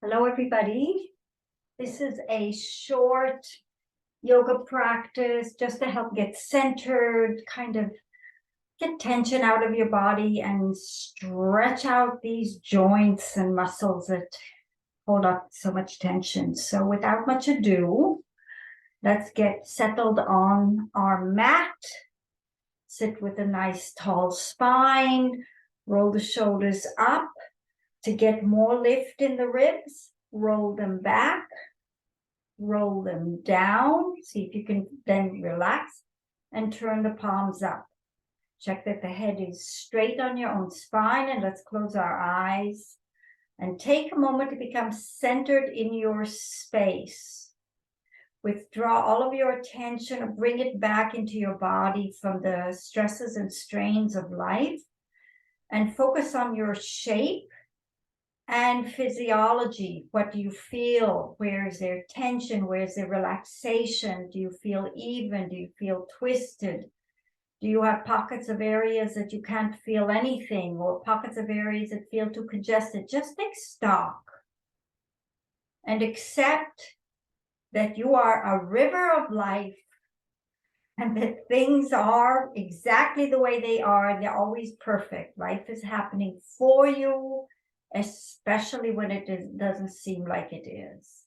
Hello, everybody. This is a short yoga practice just to help get centered, kind of get tension out of your body and stretch out these joints and muscles that hold up so much tension. So without much ado, let's get settled on our mat. Sit with a nice tall spine, roll the shoulders up. To get more lift in the ribs, roll them back, roll them down. See if you can then relax and turn the palms up. Check that the head is straight on your own spine, and let's close our eyes and take a moment to become centered in your space. Withdraw all of your attention or bring it back into your body from the stresses and strains of life, and focus on your shape and physiology. What do you feel? Where is there tension? Where is there relaxation? Do you feel even? Do you feel twisted? Do you have pockets of areas that you can't feel anything, or pockets of areas that feel too congested? Just take stock and accept that you are a river of life and that things are exactly the way they are, and they're always perfect. Life is happening for you, especially when it doesn't seem like it is.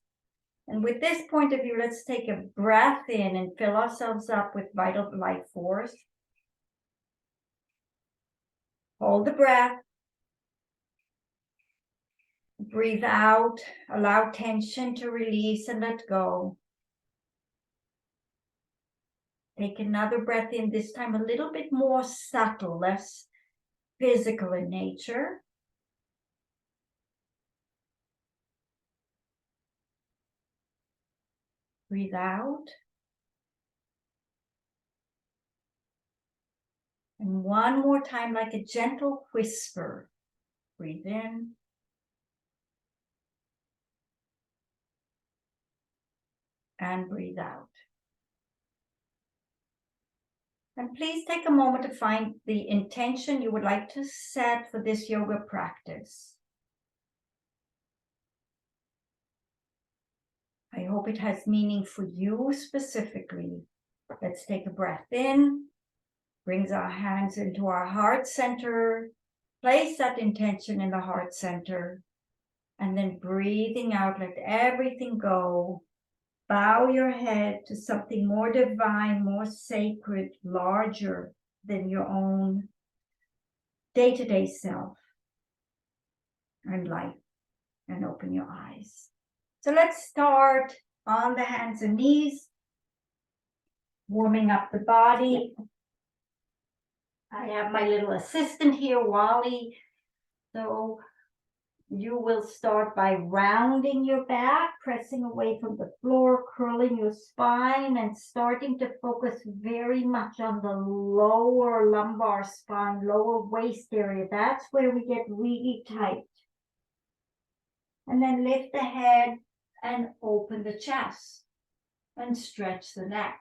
And with this point of view, let's take a breath in and fill ourselves up with vital life force. Hold the breath. Breathe out. Allow tension to release and let go. Take another breath in, this time a little bit more subtle, less physical in nature. Breathe out. And one more time, like a gentle whisper. Breathe in. And breathe out. And please take a moment to find the intention you would like to set for this yoga practice. I hope it has meaning for you specifically. Let's take a breath in. Brings our hands into our heart center. Place that intention in the heart center. And then breathing out, let everything go. Bow your head to something more divine, more sacred, larger than your own day-to-day self and life, and open your eyes. So let's start on the hands and knees, warming up the body. I have my little assistant here, Wally. So you will start by rounding your back, pressing away from the floor, curling your spine, and starting to focus very much on the lower lumbar spine, lower waist area. That's where we get really tight. And then lift the head and open the chest and stretch the neck.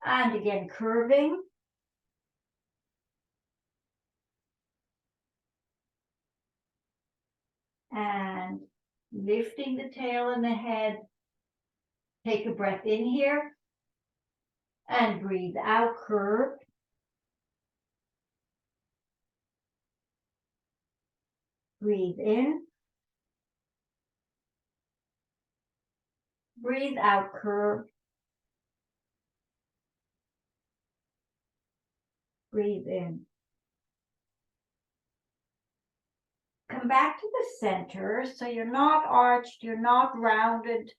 And again, curving. And lifting the tail and the head. Take a breath in here. And breathe out, curve. Breathe in. Breathe out, curve. Breathe in. Come back to the center, so you're not arched, you're not rounded.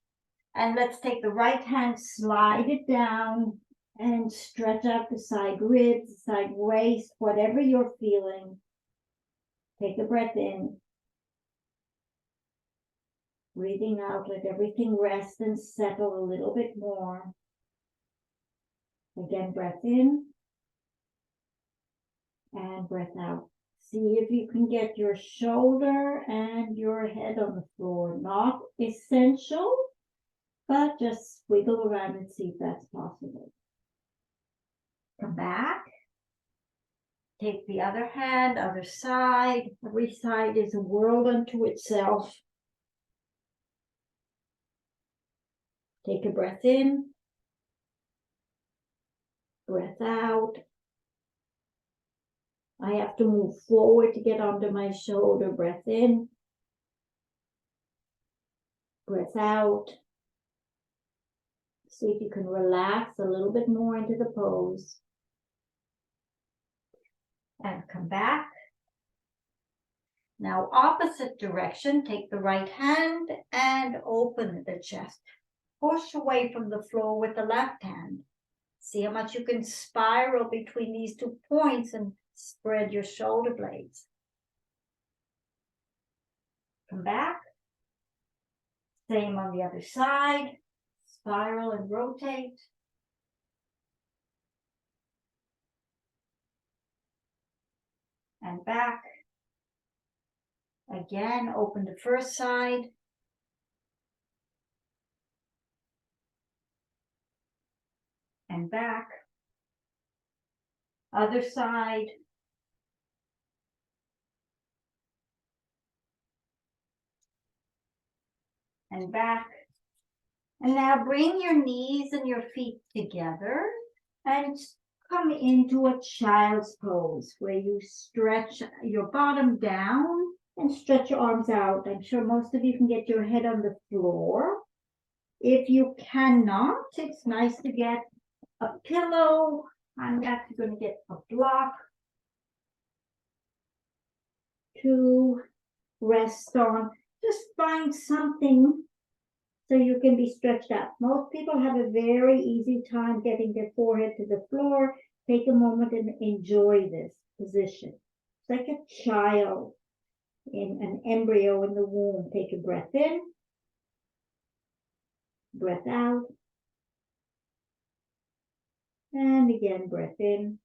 And let's take the right hand, slide it down, and stretch out the side ribs, side waist, whatever you're feeling. Take a breath in. Breathing out, let everything rest and settle a little bit more. Again, breath in. And breath out. See if you can get your shoulder and your head on the floor. Not essential, but just wiggle around and see if that's possible. Come back. Take the other hand, other side. Every side is a world unto itself. Take a breath in, breath out. I have to move forward to get onto my shoulder. Breath in, breath out. See if you can relax a little bit more into the pose. And come back. Now opposite direction, take the right hand and open the chest. Push away from the floor with the left hand. See how much you can spiral between these 2 points and spread your shoulder blades. Come back. Same on the other side. Spiral and rotate. And back. Again, open the first side. And back. Other side. And back. And now bring your knees and your feet together and come into a child's pose where you stretch your bottom down and stretch your arms out. I'm sure most of you can get your head on the floor. If you cannot, it's nice to get a pillow. I'm actually going to get a block to rest on. Just find something so you can be stretched out. Most people have a very easy time getting their forehead to the floor. Take a moment and enjoy this position. It's like a child in an embryo in the womb. Take a breath in, breath out, and again, breath in,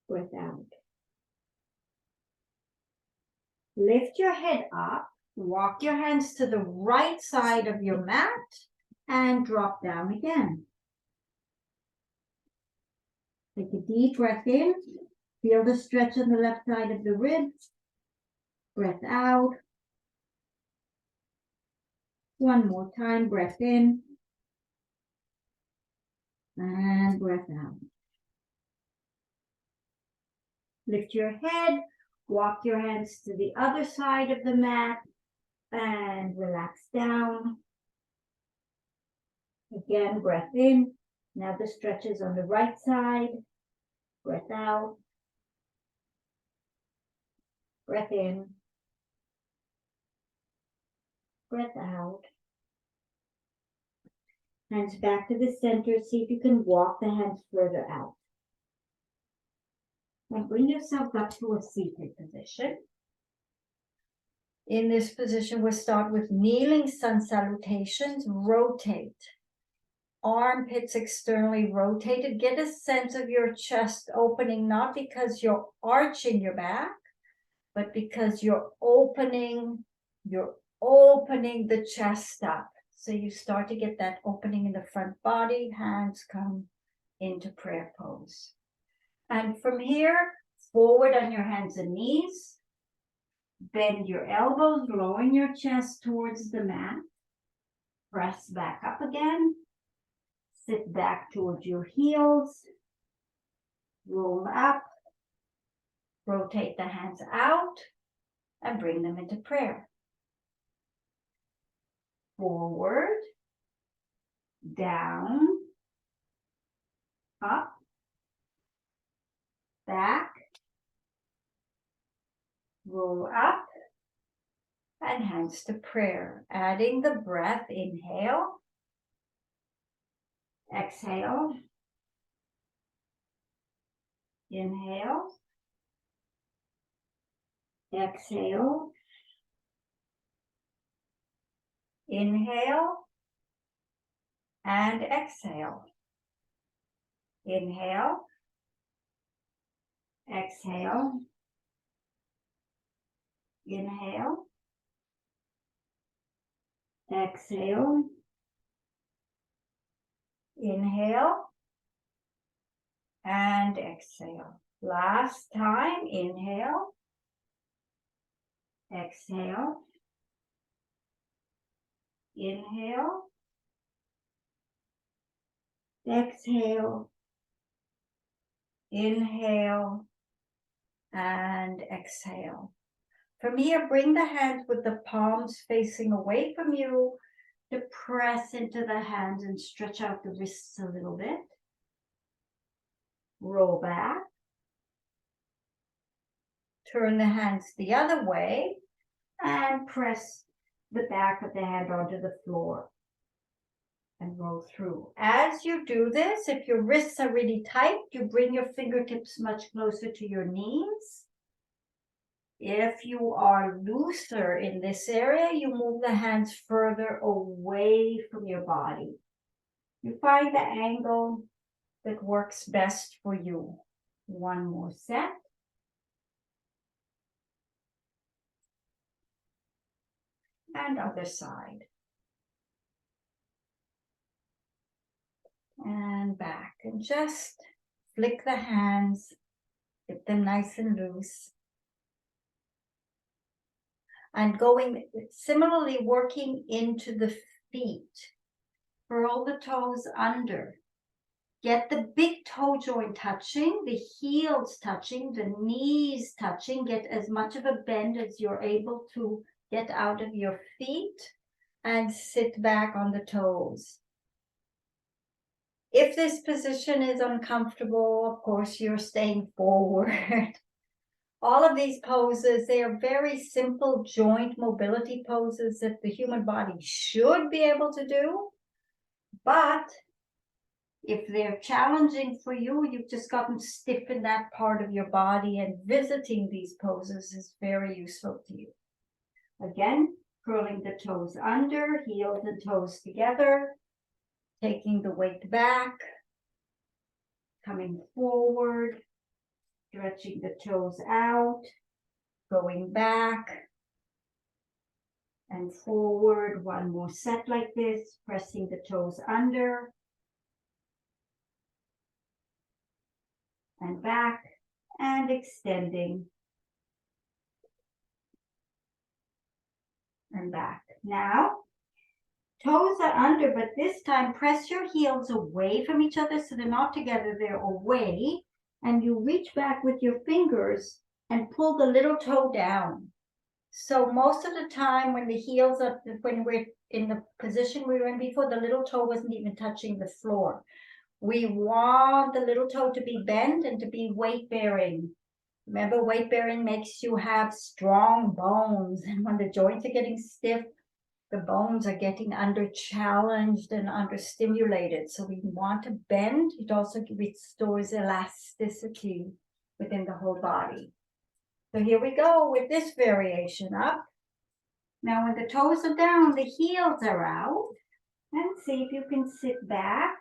breath out. Lift your head up, walk your hands to the right side of your mat, and drop down again. Take a deep breath in, feel the stretch on the left side of the ribs, breath out. One more time, breath in, and breath out. Lift your head, walk your hands to the other side of the mat, and relax down. Again, breath in. Now the stretch is on the right side. Breath out. Breath in. Breath out. Hands back to the center. See if you can walk the hands further out. And bring yourself up to a seated position. In this position, we'll start with kneeling sun salutations. Rotate. Armpits externally rotated. Get a sense of your chest opening, not because you're arching your back, but because you're opening the chest up. So you start to get that opening in the front body. Hands come into prayer pose. And from here, forward on your hands and knees. Bend your elbows, lowering your chest towards the mat. Press back up again. Sit back towards your heels. Roll up. Rotate the hands out and bring them into prayer. Forward, down, up, back, roll up, and hands to prayer. Adding the breath, inhale, exhale, inhale, exhale, inhale, and exhale. Inhale, exhale, inhale, exhale, inhale, and exhale. Last time, inhale, exhale, inhale, exhale, inhale, and exhale. From here, bring the hands with the palms facing away from you to press into the hands and stretch out the wrists a little bit. Roll back. Turn the hands the other way and press the back of the hand onto the floor and roll through. As you do this, if your wrists are really tight, you bring your fingertips much closer to your knees. If you are looser in this area, you move the hands further away from your body. You find the angle that works best for you. One more set. And other side. And back. And just flick the hands, get them nice and loose. And going, similarly working into the feet. Curl the toes under. Get the big toe joint touching, the heels touching, the knees touching. Get as much of a bend as you're able to get out of your feet and sit back on the toes. If this position is uncomfortable, of course, you're staying forward. All of these poses, they are very simple joint mobility poses that the human body should be able to do. But if they're challenging for you, you've just gotten stiff in that part of your body, and visiting these poses is very useful to you. Again, curling the toes under, heels and toes together, taking the weight back, coming forward, stretching the toes out, going back and forward. One more set like this, pressing the toes under and back and extending and back. Now, toes are under, but this time press your heels away from each other so they're not together, they're away. And you reach back with your fingers and pull the little toe down. So most of the time when the heels are, when we're in the position we were in before, the little toe wasn't even touching the floor. We want the little toe to be bent and to be weight bearing. Remember, weight bearing makes you have strong bones. And when the joints are getting stiff, the bones are getting under challenged and under stimulated. So we want to bend. It also restores elasticity within the whole body. So here we go with this variation up. Now when the toes are down, the heels are out. And see if you can sit back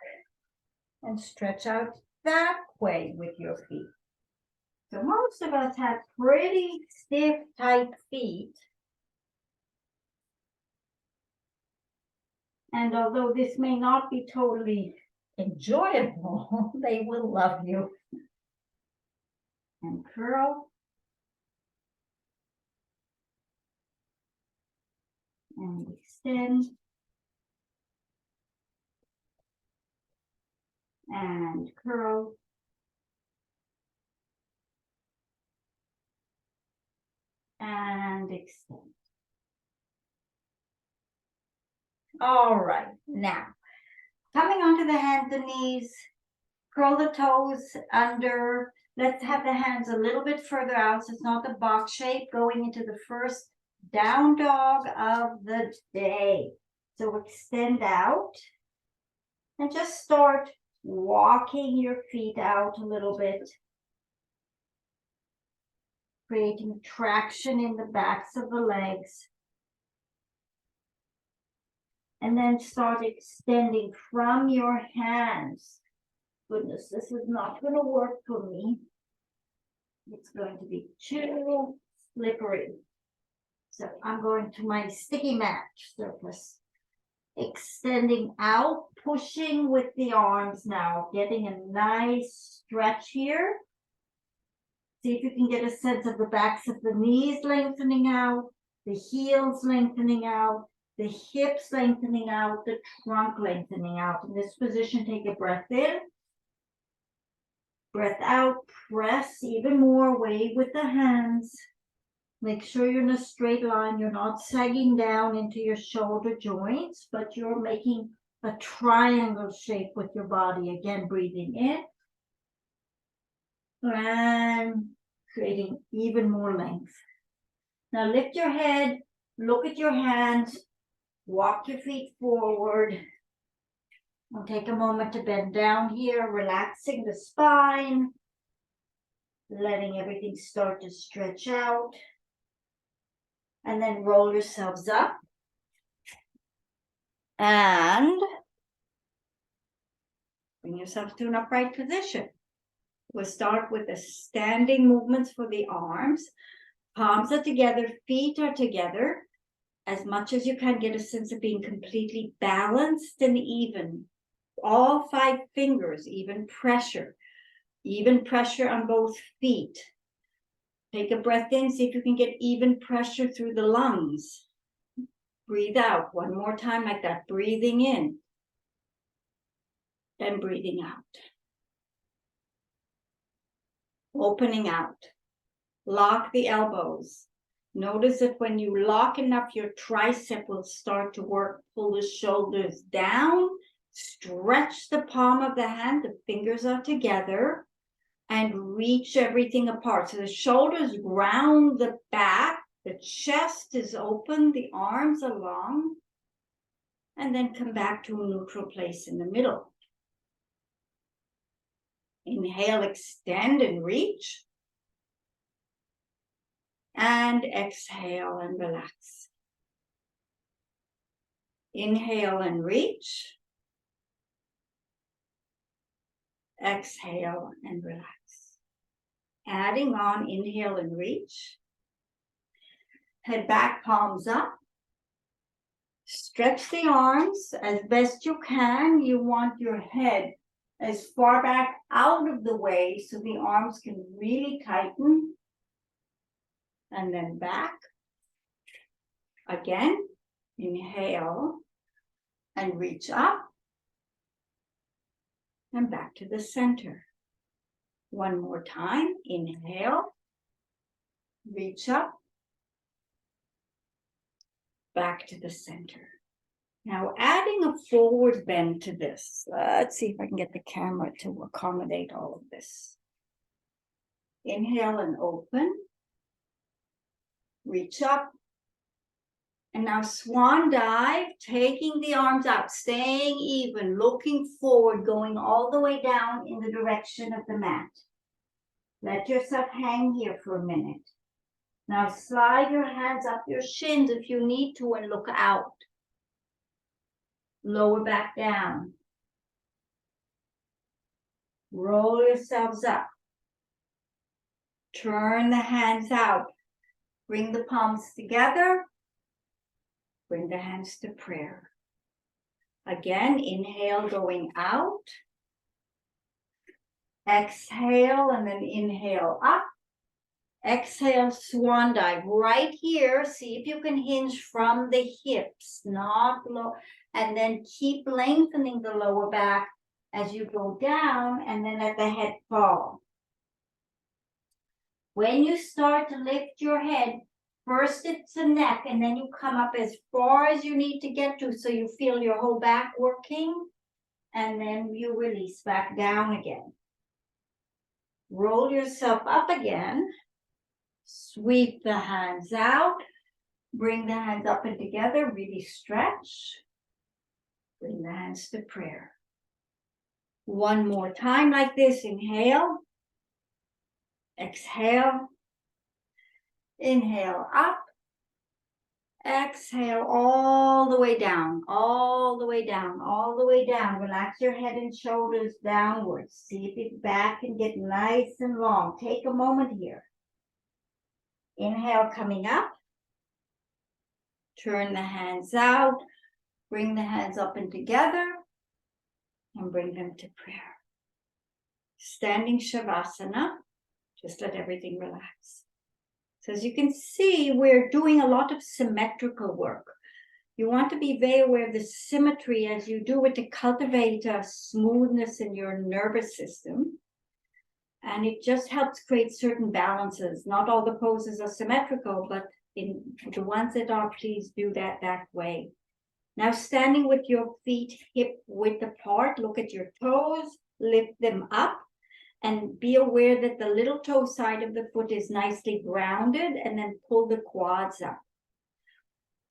and stretch out that way with your feet. So most of us have pretty stiff, tight feet. And although this may not be totally enjoyable, they will love you. And curl. And extend. And curl. And extend. All right, now, coming onto the hands and knees, curl the toes under. Let's have the hands a little bit further out so it's not the box shape, going into the first down dog of the day. So extend out and just start walking your feet out a little bit, creating traction in the backs of the legs. And then start extending from your hands. Goodness, this is not going to work for me. It's going to be too slippery. So I'm going to my sticky mat surface. Extending out, pushing with the arms now, getting a nice stretch here. See if you can get a sense of the backs of the knees lengthening out, the heels lengthening out, the hips lengthening out, the trunk lengthening out. In this position, take a breath in, breath out, press even more, wave with the hands. Make sure you're in a straight line. You're not sagging down into your shoulder joints, but you're making a triangle shape with your body. Again, breathing in and creating even more length. Now lift your head, look at your hands, walk your feet forward. We'll take a moment to bend down here, relaxing the spine, letting everything start to stretch out. And then roll yourselves up. And bring yourself to an upright position. We'll start with the standing movements for the arms. Palms are together, feet are together. As much as you can, get a sense of being completely balanced and even. All 5 fingers, even pressure on both feet. Take a breath in, see if you can get even pressure through the lungs. Breathe out one more time like that, breathing in, then breathing out. Opening out. Lock the elbows. Notice that when you lock enough, your tricep will start to work. Pull the shoulders down, stretch the palm of the hand, the fingers are together, and reach everything apart. So the shoulders ground the back, the chest is open, the arms are long, and then come back to a neutral place in the middle. Inhale, extend and reach. And exhale and relax. Inhale and reach. Exhale and relax. Adding on, inhale and reach. Head back, palms up. Stretch the arms as best you can. You want your head as far back out of the way so the arms can really tighten. And then back. Again, inhale and reach up. And back to the center. One more time, inhale, reach up, back to the center. Now adding a forward bend to this. Let's see if I can get the camera to accommodate all of this. Inhale and open, reach up, and now swan dive, taking the arms out, staying even, looking forward, going all the way down in the direction of the mat. Let yourself hang here for a minute. Now slide your hands up your shins if you need to and look out. Lower back down. Roll yourselves up. Turn the hands out. Bring the palms together. Bring the hands to prayer. Again, inhale going out. Exhale and then inhale up. Exhale, swan dive. Right here, see if you can hinge from the hips, not low. And then keep lengthening the lower back as you go down and then let the head fall. When you start to lift your head, first it's the neck and then you come up as far as you need to get to so you feel your whole back working. And then you release back down again. Roll yourself up again. Sweep the hands out. Bring the hands up and together. Really stretch. Bring the hands to prayer. One more time like this. Inhale. Exhale. Inhale up. Exhale all the way down, all the way down, all the way down. Relax your head and shoulders downwards. See if your back can get nice and long. Take a moment here. Inhale coming up. Turn the hands out. Bring the hands up and together. and bring them to prayer. Standing Shavasana, just let everything relax. So as you can see, we're doing a lot of symmetrical work. You want to be very aware of the symmetry as you do it to cultivate a smoothness in your nervous system. And it just helps create certain balances. Not all the poses are symmetrical, but in the ones that are, please do that way. Now standing with your feet hip width apart, look at your toes, lift them up, and be aware that the little toe side of the foot is nicely grounded, and then pull the quads up.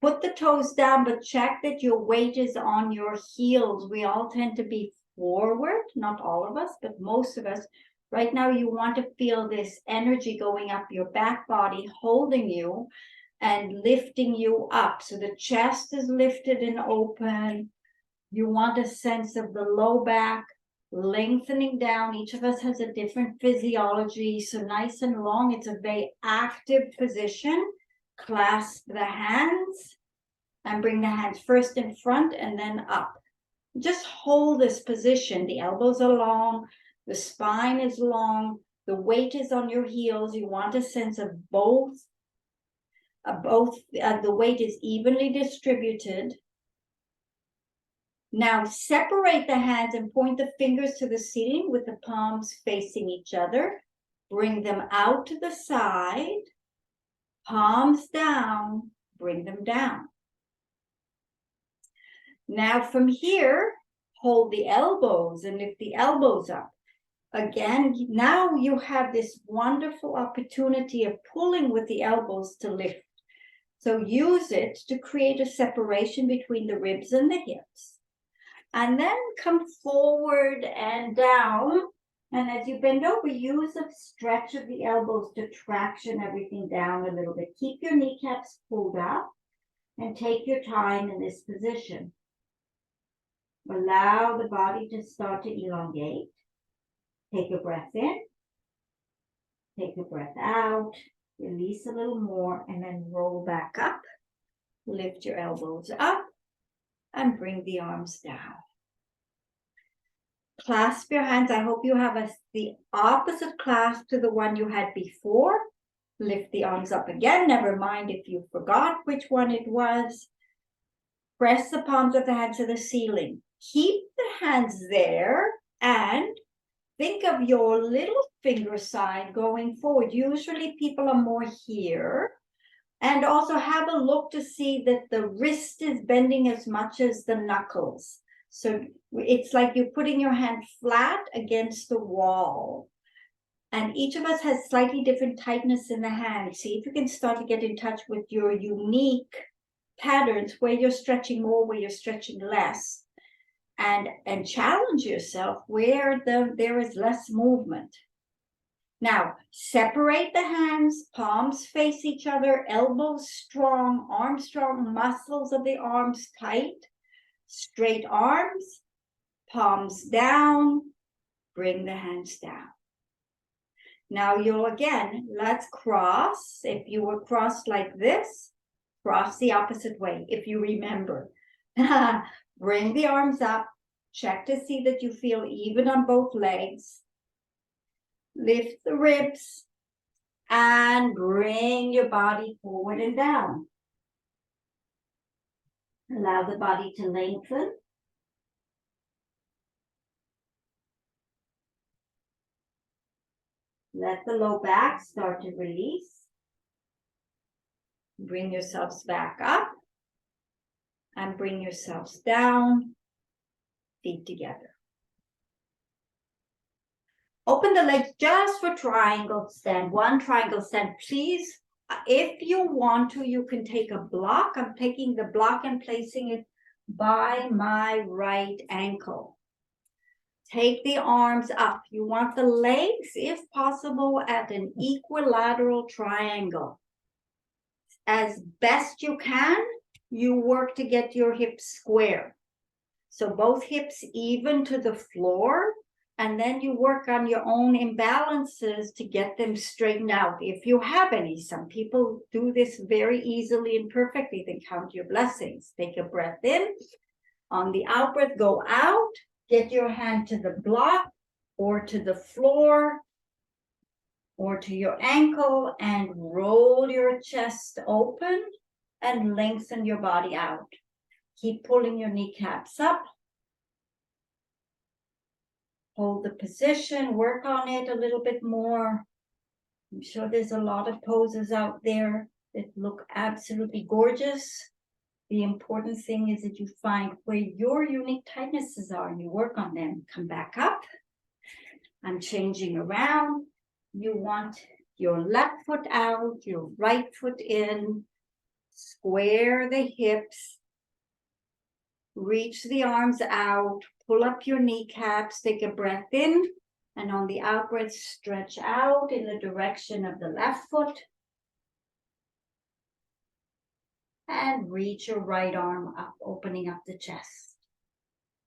Put the toes down, but check that your weight is on your heels. We all tend to be forward, not all of us, but most of us. Right now, you want to feel this energy going up your back body, holding you and lifting you up. So the chest is lifted and open. You want a sense of the low back lengthening down. Each of us has a different physiology. So nice and long. It's a very active position. Clasp the hands and bring the hands first in front and then up. Just hold this position. The elbows are long. The spine is long. The weight is on your heels. You want a sense of both. The weight is evenly distributed. Now separate the hands and point the fingers to the ceiling with the palms facing each other. Bring them out to the side. Palms down. Bring them down. Now from here, hold the elbows and lift the elbows up. Again, now you have this wonderful opportunity of pulling with the elbows to lift. So use it to create a separation between the ribs and the hips. And then come forward and down. And as you bend over, use a stretch of the elbows to traction everything down a little bit. Keep your kneecaps pulled up and take your time in this position. Allow the body to start to elongate. Take a breath in. Take a breath out. Release a little more and then roll back up. Lift your elbows up and bring the arms down. Clasp your hands. I hope you have the opposite clasp to the one you had before. Lift the arms up again. Never mind if you forgot which one it was. Press the palms of the hands to the ceiling. Keep the hands there and think of your little finger side going forward. Usually people are more here. And also have a look to see that the wrist is bending as much as the knuckles. So it's like you're putting your hand flat against the wall. And each of us has slightly different tightness in the hand. See if you can start to get in touch with your unique patterns, where you're stretching more, where you're stretching less. And challenge yourself where there is less movement. Now, separate the hands, palms face each other, elbows strong, arms strong, muscles of the arms tight, straight arms, palms down, bring the hands down. Now let's cross. If you were crossed like this, cross the opposite way, if you remember. Bring the arms up, check to see that you feel even on both legs. Lift the ribs and bring your body forward and down. Allow the body to lengthen. Let the low back start to release. Bring yourselves back up and bring yourselves down, feet together. Open the legs just for triangle stand. One triangle stand, please. If you want to, you can take a block. I'm taking the block and placing it by my right ankle. Take the arms up. You want the legs, if possible, at an equilateral triangle. As best you can, you work to get your hips square. So both hips even to the floor. And then you work on your own imbalances to get them straightened out. If you have any, some people do this very easily and perfectly. Then count your blessings. Take a breath in. On the out breath, go out. Get your hand to the block or to the floor or to your ankle and roll your chest open and lengthen your body out. Keep pulling your kneecaps up. Hold the position, work on it a little bit more. I'm sure there's a lot of poses out there that look absolutely gorgeous. The important thing is that you find where your unique tightnesses are and you work on them. Come back up. I'm changing around. You want your left foot out, your right foot in. Square the hips. Reach the arms out. Pull up your kneecaps. Take a breath in. And on the out breath, stretch out in the direction of the left foot. And reach your right arm up, opening up the chest.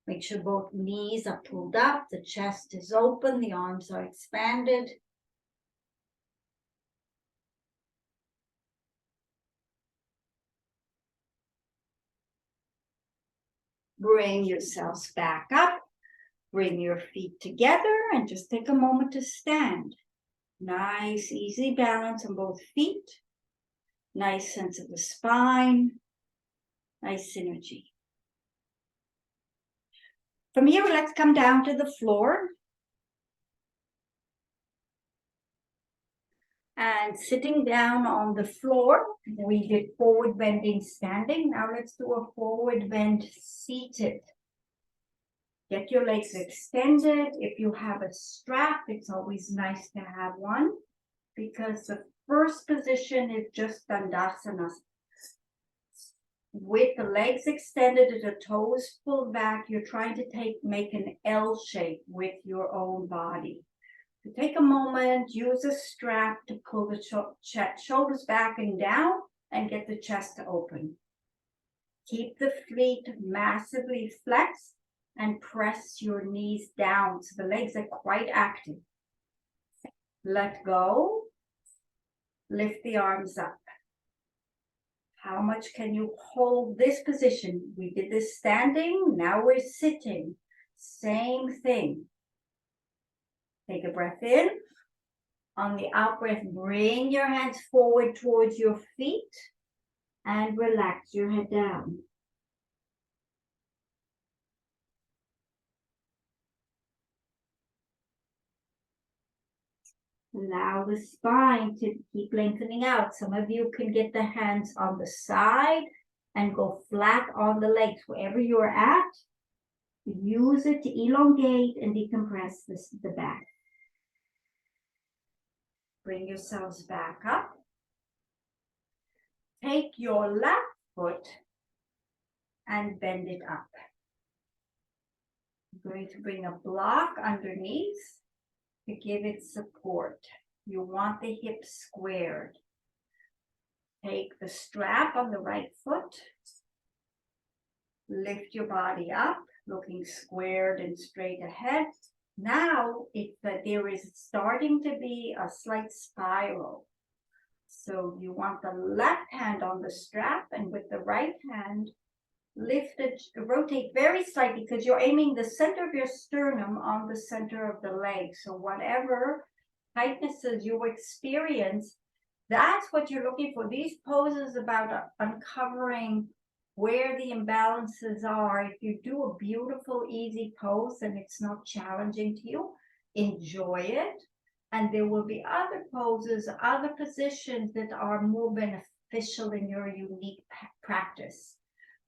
Make sure both knees are pulled up, the chest is open, the arms are expanded. Bring yourselves back up. Bring your feet together and just take a moment to stand. Nice, easy balance on both feet. Nice sense of the spine. Nice synergy. From here, let's come down to the floor. And sitting down on the floor, we did forward bending standing. Now let's do a forward bend seated. Get your legs extended. If you have a strap, it's always nice to have one because the first position is just Dandasana. With the legs extended and the toes pulled back, you're trying to make an L shape with your own body. So take a moment, use a strap to pull the shoulders back and down and get the chest open. Keep the feet massively flexed and press your knees down so the legs are quite active. Let go. Lift the arms up. How much can you hold this position? We did this standing, now we're sitting. Same thing. Take a breath in. On the out breath, bring your hands forward towards your feet and relax your head down. Allow the spine to keep lengthening out. Some of you can get the hands on the side and go flat on the legs. Wherever you're at, use it to elongate and decompress the back. Bring yourselves back up. Take your left foot and bend it up. I'm going to bring a block underneath to give it support. You want the hips squared. Take the strap on the right foot. Lift your body up, looking squared and straight ahead. Now, there is starting to be a slight spiral. So you want the left hand on the strap and with the right hand, lift it, rotate very slightly because you're aiming the center of your sternum on the center of the leg. So whatever tightnesses you experience, that's what you're looking for. These poses about uncovering where the imbalances are. If you do a beautiful, easy pose and it's not challenging to you, enjoy it. And there will be other poses, other positions that are more beneficial in your unique practice.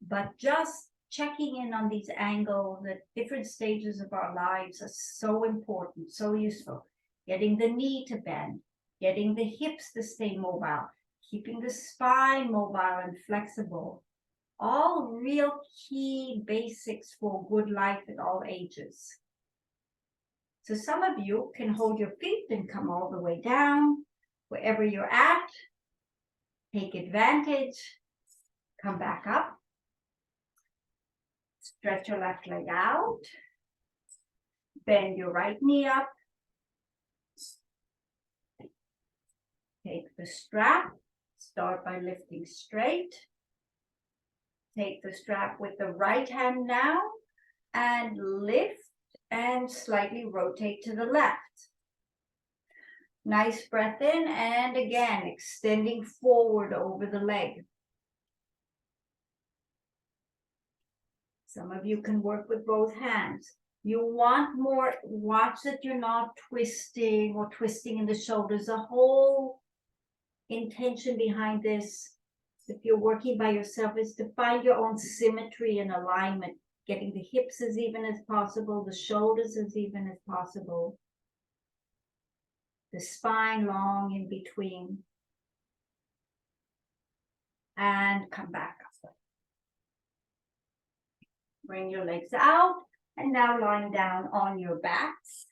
But just checking in on these angles at different stages of our lives are so important, so useful. Getting the knee to bend, getting the hips to stay mobile, keeping the spine mobile and flexible. All real key basics for good life at all ages. So some of you can hold your feet and come all the way down. Wherever you're at, take advantage. Come back up. Stretch your left leg out. Bend your right knee up. Take the strap. Start by lifting straight. Take the strap with the right hand now and lift and slightly rotate to the left. Nice breath in, and again, extending forward over the leg. Some of you can work with both hands. You want more, watch that you're not twisting or twisting in the shoulders. The whole intention behind this, if you're working by yourself, is to find your own symmetry and alignment, getting the hips as even as possible, the shoulders as even as possible, the spine long in between, and come back up. Bring your legs out, and now lying down on your backs.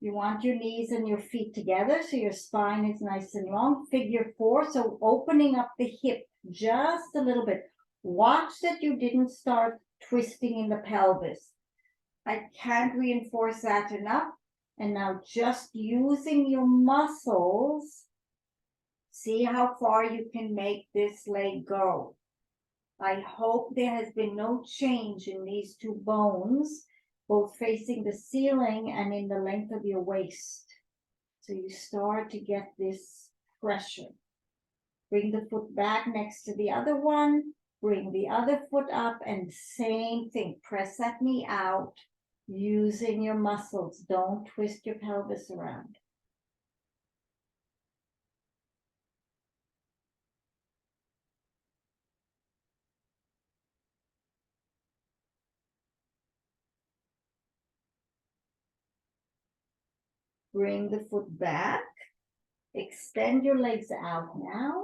You want your knees and your feet together so your spine is nice and long. Figure 4, so opening up the hip just a little bit. Watch that you didn't start twisting in the pelvis. I can't reinforce that enough. And now just using your muscles, see how far you can make this leg go. I hope there has been no change in these two bones, both facing the ceiling and in the length of your waist. So you start to get this pressure. Bring the foot back next to the other one. Bring the other foot up, and same thing. Press that knee out using your muscles. Don't twist your pelvis around. Bring the foot back. Extend your legs out now.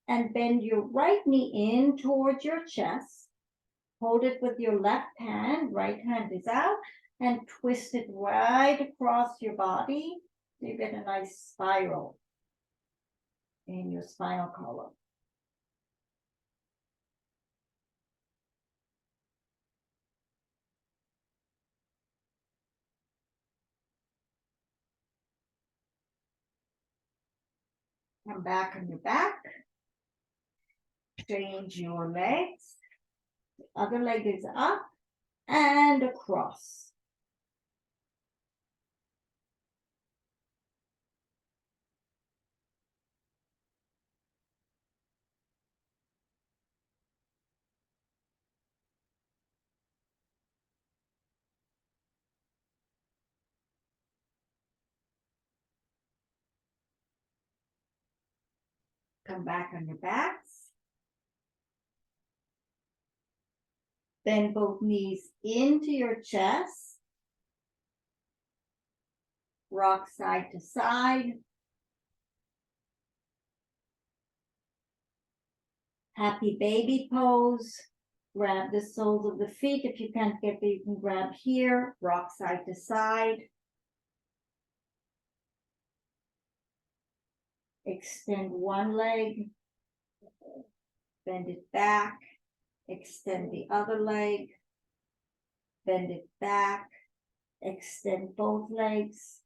And bend your right knee in towards your chest. Hold it with your left hand. Right hand is out. And twist it right across your body. So you get a nice spiral in your spinal column. Come back on your back. Change your legs. The other leg is up and across. Come back on your backs. Bend both knees into your chest. Rock side to side. Happy baby pose. Grab the soles of the feet. If you can't get there, you can grab here. Rock side to side. Extend one leg. Bend it back. Extend the other leg. Bend it back. Extend both legs.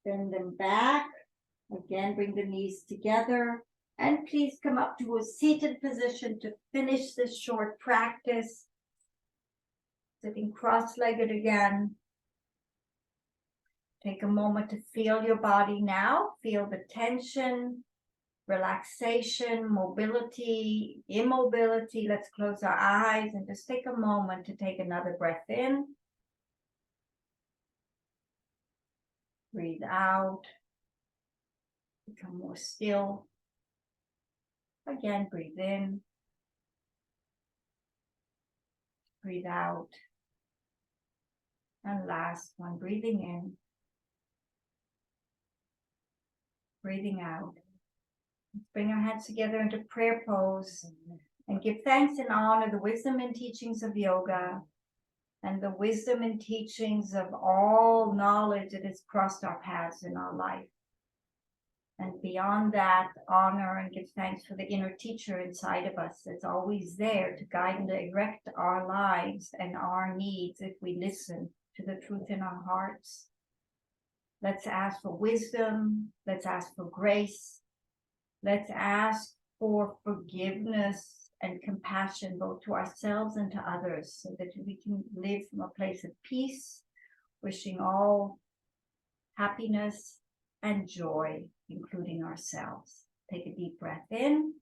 Bend them back. Again, bring the knees together. And please come up to a seated position to finish this short practice. Sitting cross-legged again. Take a moment to feel your body now. Feel the tension, relaxation, mobility, immobility. Let's close our eyes and just take a moment to take another breath in. Breathe out. Become more still. Again, breathe in. Breathe out. And last one, breathing in. Breathing out. Let's bring our hands together into prayer pose and give thanks and honor the wisdom and teachings of yoga and the wisdom and teachings of all knowledge that has crossed our paths in our life. And beyond that, honor and give thanks for the inner teacher inside of us that's always there to guide and direct our lives and our needs if we listen to the truth in our hearts. Let's ask for wisdom. Let's ask for grace. Let's ask for forgiveness and compassion, both to ourselves and to others, so that we can live from a place of peace, wishing all happiness and joy, including ourselves. Take a deep breath in.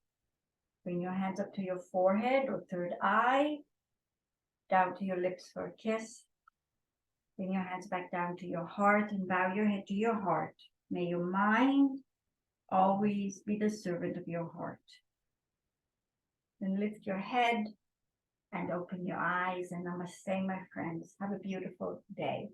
Bring your hands up to your forehead or third eye, down to your lips for a kiss. Bring your hands back down to your heart and bow your head to your heart. May your mind always be the servant of your heart. Then lift your head and open your eyes, and namaste, my friends. Have a beautiful day.